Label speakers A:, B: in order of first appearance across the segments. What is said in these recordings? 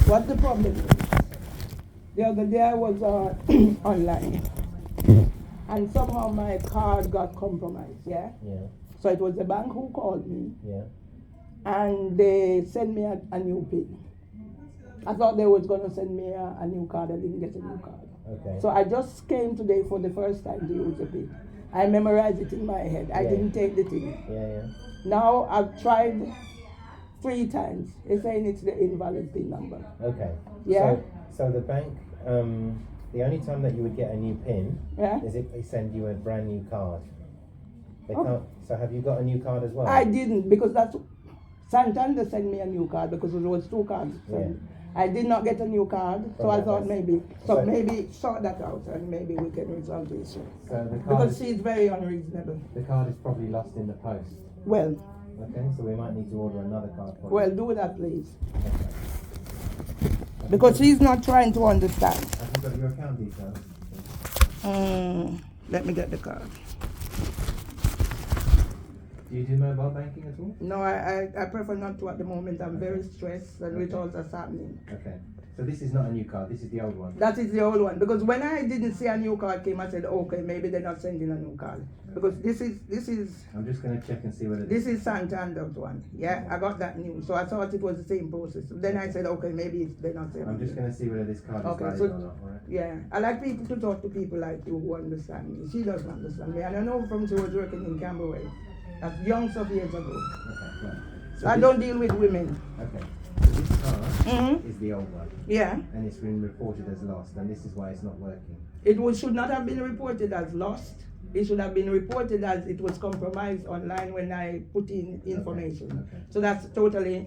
A: What the problem is? The other day I was online, and somehow my card got compromised. Yeah.
B: Yeah.
A: So it was the bank who called me,
B: Yeah.
A: and they sent me a new PIN. I thought they was gonna send me a new card. I didn't get a new card.
B: Okay.
A: So I just came today for the first time to use the PIN. I memorized it in my head. I
B: Yeah.
A: didn't take the thing.
B: Yeah.
A: Now I've tried 3 times. It's saying it's the invalid PIN number.
B: Okay.
A: Yeah.
B: So the bank, the only time that you would get a new PIN
A: Yeah.
B: is if they send you a brand new card. They
A: Okay.
B: can't. So have you got a new card as well?
A: I didn't, because that's Santander sent me a new card because it was 2 cards.
B: Yeah.
A: I did not get a new card, so
B: From
A: I
B: that
A: thought
B: was-
A: maybe
B: so-
A: maybe sort that out and maybe we can resolve the issue.
B: So the card,
A: Because
B: is,
A: she's very unreasonable.
B: the card is probably lost in the post.
A: Well,
B: Okay. So we might need to order another card for you.
A: well, do that please.
B: Okay.
A: Because she's not trying to understand.
B: Have you got your account details?
A: Let me get the card.
B: Do you do mobile banking at all?
A: No, I prefer not to at the moment. I'm very stressed and with all that's happening.
B: Okay. So this is not a new card. This is the old one.
A: That is the old one. Because when I didn't see a new card came, I said, okay, maybe they're not sending a new card. Because this is
B: I'm just going to check and see whether
A: this is Santander's one. Yeah, I got that new. So I thought it was the same process. Then I said, okay, maybe they're not sending.
B: I'm just going to see whether this card is
A: Okay,
B: valid
A: so-
B: or not. All right.
A: Yeah, I like people to talk to people like you who understand me. She doesn't understand me. And I know from she was working in Camberwell. That's young stuff years ago.
B: Okay. Right. So
A: I
B: this-
A: don't deal with women.
B: Okay. So this card
A: Mm-hmm.
B: is the old one,
A: Yeah.
B: and it's been reported as lost, and this is why it's not working.
A: Should not have been reported as lost. It should have been reported as it was compromised online when I put in information.
B: Okay.
A: So that's totally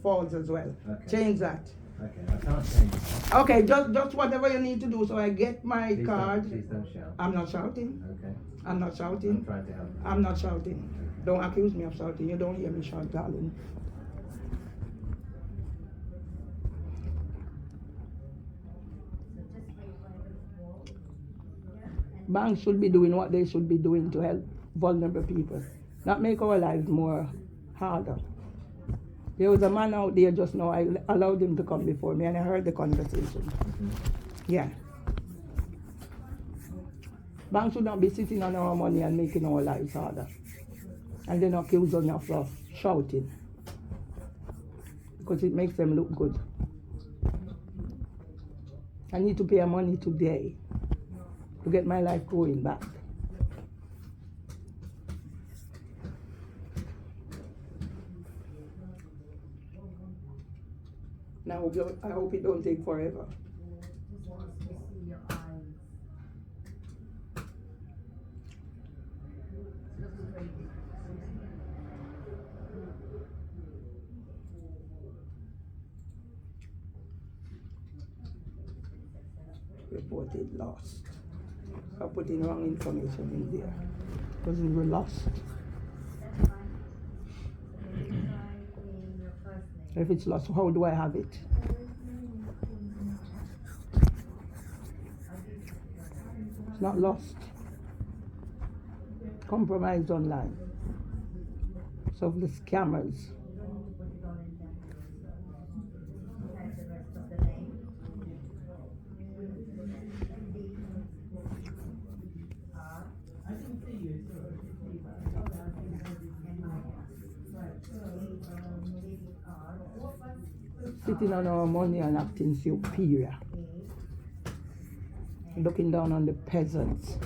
A: false as well.
B: Okay.
A: Change that.
B: Okay. I can't change that.
A: Okay, just whatever you need to do so I get my
B: Please
A: card.
B: Please don't shout.
A: I'm not shouting.
B: Okay.
A: I'm not
B: I'm
A: shouting.
B: trying to help.
A: I'm not shouting. Don't accuse me of shouting. You don't hear me shout, darling. Banks should be doing what they should be doing to help vulnerable people, not make our lives more harder. There was a man out there just now, I allowed him to come before me and I heard the conversation. Yeah. Banks should not be sitting on our money and making our lives harder. And then accuse us of shouting. Because it makes them look good. I need to pay money today to get my life going back. Now, I hope it don't take forever. Reported lost. I put in wrong information in there because we were lost. If it's lost, how do I have it? It's not lost. Compromised online. So the scammers. Sitting on our money and acting superior. Looking down on the peasants.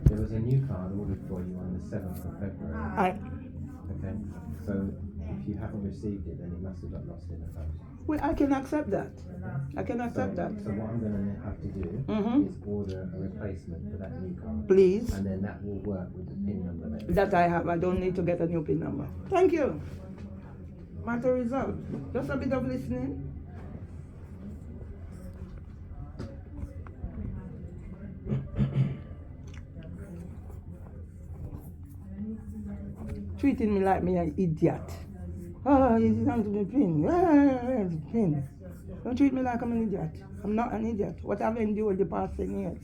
B: There was a new card ordered for you on the 7th of February. Okay. So if you haven't received it, then it must have got lost in the post.
A: Well, I can accept that. I can
B: So,
A: accept that.
B: so what I'm going to have to do
A: Mhm.
B: is order a replacement for that new card.
A: Please.
B: And then that will work with the PIN number that you
A: That I have. I don't need to get a new PIN number. Thank you. Matter resolved. Just a bit of listening. Treating me like me an idiot. Oh, it's time to be PIN. Where's the PIN? Don't treat me like I'm an idiot. I'm not an idiot. What I've endured the past 10 years.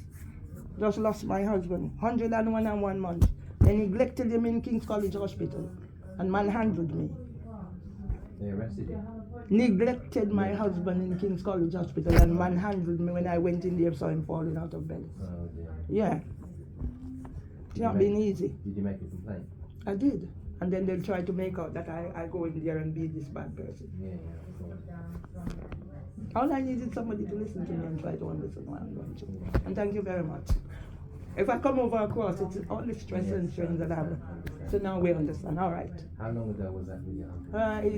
A: Just lost my husband. 101 months. They neglected him in King's College Hospital and manhandled me.
B: They arrested you?
A: Neglected my husband in King's College Hospital and manhandled me when I went in there, saw him falling out of bed.
B: Oh dear.
A: Yeah. It's not been easy.
B: Did you make a complaint?
A: I did. And then they'll try to make out that I go in there and be this bad person.
B: Yeah, of course.
A: All I need is somebody to listen to me and try to understand what I'm going through. And thank you very much. If I come over across, it's all the stress and strain that I have. So now we understand. All right.
B: How long ago was that with your husband?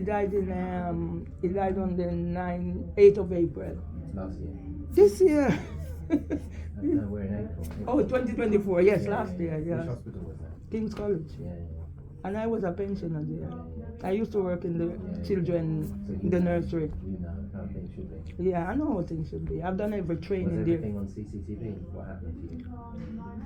A: He died on the 8th of April.
B: Last year?
A: This year.
B: No, we're in April.
A: Oh, 2024. Yes, last year.
B: Which
A: Yeah.
B: hospital was that?
A: King's College.
B: Yeah.
A: And I was a pensioner there. I used to work in the
B: So
A: children,
B: you
A: in the nursery.
B: You know how things should be.
A: Yeah, I know how things should be. I've done every
B: Was
A: training there.
B: everything on CCTV? What happened to you?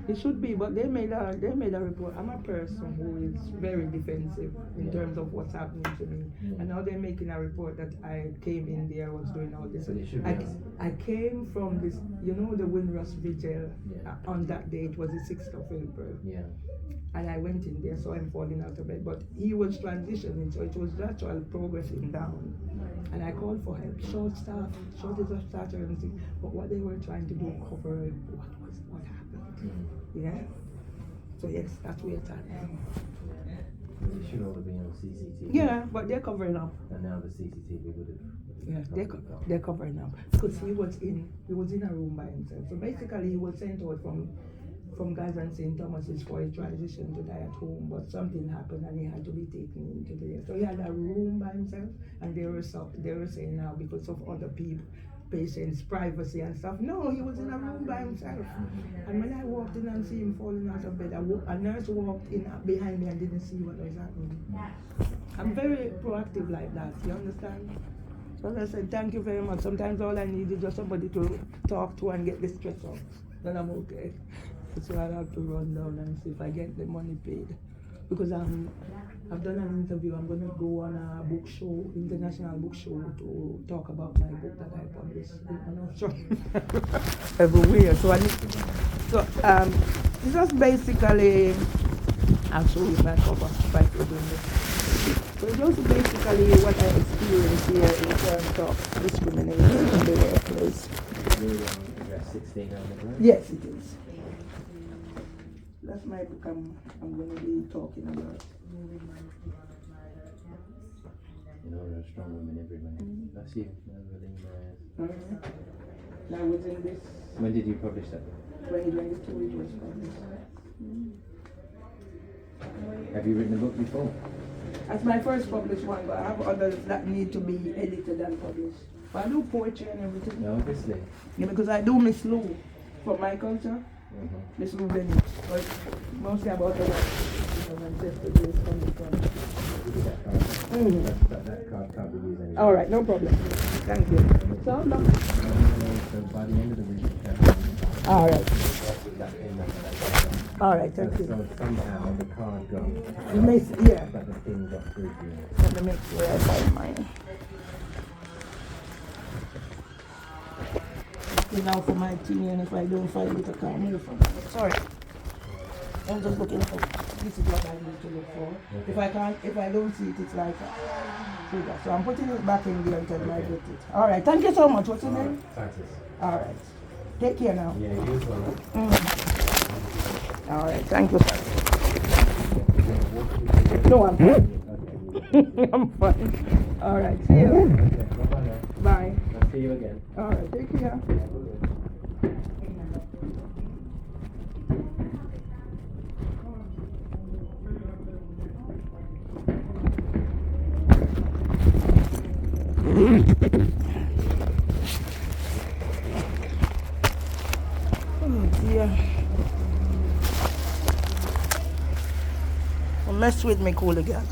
A: It should be, but they made a report. I'm a person who is very defensive in terms of what's happening to me, and now they're making a report that I came in there, was doing all this.
B: But it should be
A: I came from this, the Windrush Vigil.
B: Yeah.
A: On that day, it was the 6th of April,
B: Yeah.
A: and I went in there, so I'm falling out of bed. But he was transitioning, so it was natural progressing down. And I called for help, short staff, shortage of staff, and everything. But what they were trying to do, cover what happened. Yeah. So yes, that's where it's at.
B: It should all have been on CCTV.
A: Yeah, but they're covering up.
B: And now the CCTV would have.
A: Yeah, they're covering up because he was in a room by himself. So basically, he was sent out from Gaza and St. Thomas's for his transition to die at home, but something happened and he had to be taken into there. So he had a room by himself, and they were saying now because of other people, patients' privacy and stuff. No, he was in a room by himself. And when I walked in and see him falling out of bed, a nurse walked in behind me and didn't see what was happening. I'm very proactive like that, you understand? So as I said, thank you very much. Sometimes all I need is just somebody to talk to and get the stress off. Then I'm okay. So I have to run down and see if I get the money paid. Because I've done an interview. I'm going to go on a book show, international book show, to talk about my book that I published. Everywhere. So it's just basically, I'll show you my cover by doing this. So just basically what I experienced here in terms of discrimination in the workplace.
B: Address 16 on the road?
A: Yes, it is. That's my book I'm going to be talking about.
B: You know, there are strong women everywhere. That's you, Evelyn.
A: Now within this
B: When did you publish that book?
A: 2022 it was published.
B: Have you written a book before?
A: That's my first published one, but I have others that need to be edited and published. But I do poetry and everything.
B: No, obviously.
A: Yeah, because I do Miss Lou from my culture. Miss Lou Bennett. But mostly about the ancestors coming from.
B: That card can't be used anymore.
A: All right, no problem. Thank you. So, no.
B: So by the end of the week, you can
A: All right.
B: that in.
A: All right, thank you.
B: So somehow the card got,
A: Yeah.
B: but the pin got through to you.
A: Let me make sure I find mine. Okay, now for my tea, and if I don't find it, I can't move from it. Sorry. I'm just looking for, this is what I need to look for. If I don't see it, it's like trigger. So I'm putting it back in there until I get it. All right, thank you so much. What's your name?
B: Titus.
A: All right. Take care now.
B: Yeah, you as well.
A: All right, thank you, sir. No, I'm fine. I'm fine. All right, see you.
B: Okay, bye-bye now.
A: Bye.
B: I'll see you again.
A: All right, take care. Oh dear. Don't mess with me, cool girl.